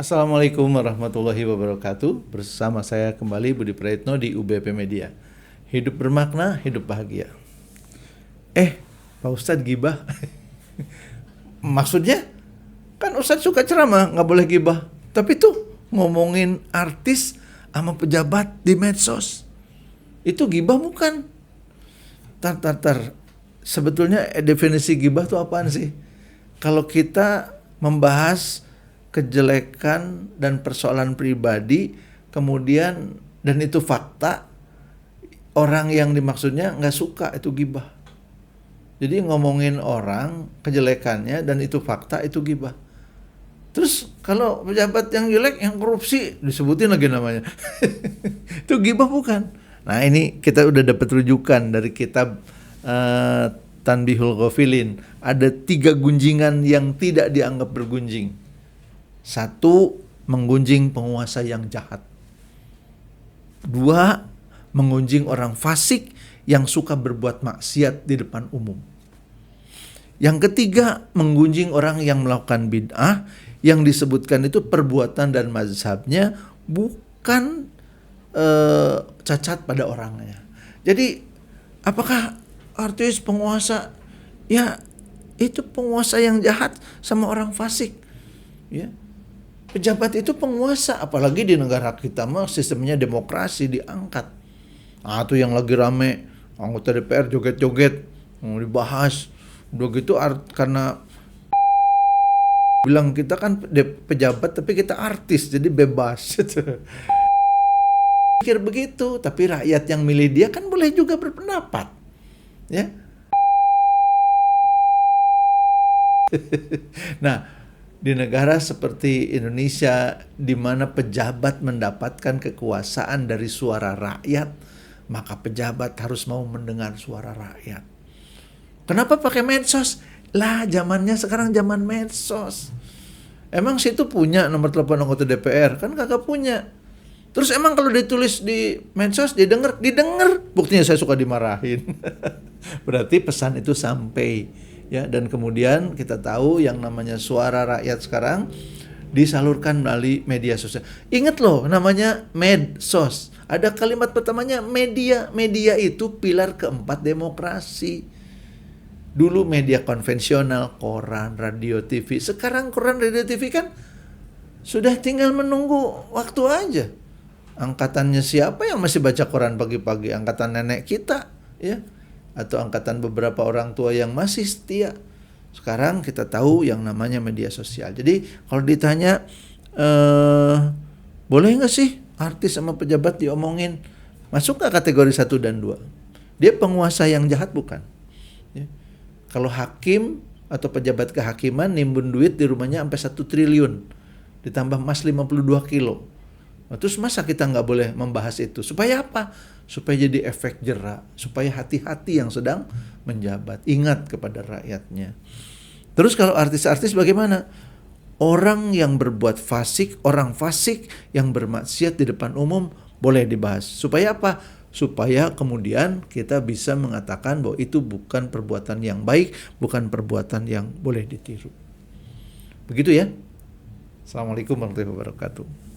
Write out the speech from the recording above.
Assalamualaikum warahmatullahi wabarakatuh. Bersama saya kembali Budi Praetno di UBP Media. Hidup bermakna, hidup bahagia. Pak Ustadz gibah. Maksudnya kan Ustadz suka ceramah, nggak boleh gibah. Tapi tuh ngomongin artis sama pejabat di medsos, itu gibah bukan? Tar. Sebetulnya definisi gibah tuh apaan sih? Kalau kita membahas kejelekan dan persoalan pribadi, kemudian dan itu fakta, orang yang dimaksudnya nggak suka, itu gibah. Jadi ngomongin orang kejelekannya dan itu fakta, itu gibah. Terus kalau pejabat yang jelek, yang korupsi, disebutin lagi namanya. Itu gibah bukan? Nah ini kita udah dapat rujukan dari kitab Tanbihul Ghafilin. Ada 3 gunjingan yang tidak dianggap bergunjing. 1, menggunjing penguasa yang jahat. 2, menggunjing orang fasik yang suka berbuat maksiat di depan umum. Yang ketiga, menggunjing orang yang melakukan bid'ah, yang disebutkan itu perbuatan dan mazhabnya, bukan cacat pada orangnya. Jadi apakah artis penguasa? Ya itu penguasa yang jahat sama orang fasik. Ya. Pejabat itu penguasa, apalagi di negara kita mah sistemnya demokrasi, diangkat. Nah itu yang lagi rame, anggota DPR joget-joget, mau dibahas. Udah gitu karena bilang kita kan pejabat tapi kita artis, jadi bebas. Pikir begitu, tapi rakyat yang milih dia kan boleh juga berpendapat. Ya. Nah, di negara seperti Indonesia, di mana pejabat mendapatkan kekuasaan dari suara rakyat, maka pejabat harus mau mendengar suara rakyat. Kenapa pakai medsos? Lah, zamannya sekarang zaman medsos. Emang situ punya nomor telepon anggota DPR? Kan kagak punya. Terus emang kalau ditulis di medsos didengar? Buktinya saya suka dimarahin. Berarti pesan itu sampai. Ya, dan kemudian kita tahu yang namanya suara rakyat sekarang disalurkan melalui media sosial. Ingat loh, namanya medsos. Ada kalimat pertamanya media. Media itu pilar keempat demokrasi. Dulu media konvensional, koran, radio, TV. Sekarang koran, radio, TV kan sudah tinggal menunggu waktu aja. Angkatannya siapa yang masih baca koran pagi-pagi? Angkatan nenek kita, ya. Atau angkatan beberapa orang tua yang masih setia. Sekarang kita tahu yang namanya media sosial. Jadi kalau ditanya boleh nggak sih artis sama pejabat diomongin? Masuk nggak kategori 1 dan 2? Dia penguasa yang jahat bukan? Ya. Kalau hakim atau pejabat kehakiman nimbun duit di rumahnya sampai 1 triliun, ditambah emas 52 kilo. Nah, terus masa kita nggak boleh membahas itu? Supaya apa? Supaya jadi efek jera, supaya hati-hati yang sedang menjabat, ingat kepada rakyatnya. Terus kalau artis-artis bagaimana? Orang yang berbuat fasik, orang fasik yang bermaksiat di depan umum boleh dibahas. Supaya apa? Supaya kemudian kita bisa mengatakan bahwa itu bukan perbuatan yang baik, bukan perbuatan yang boleh ditiru. Begitu ya. Assalamualaikum warahmatullahi wabarakatuh.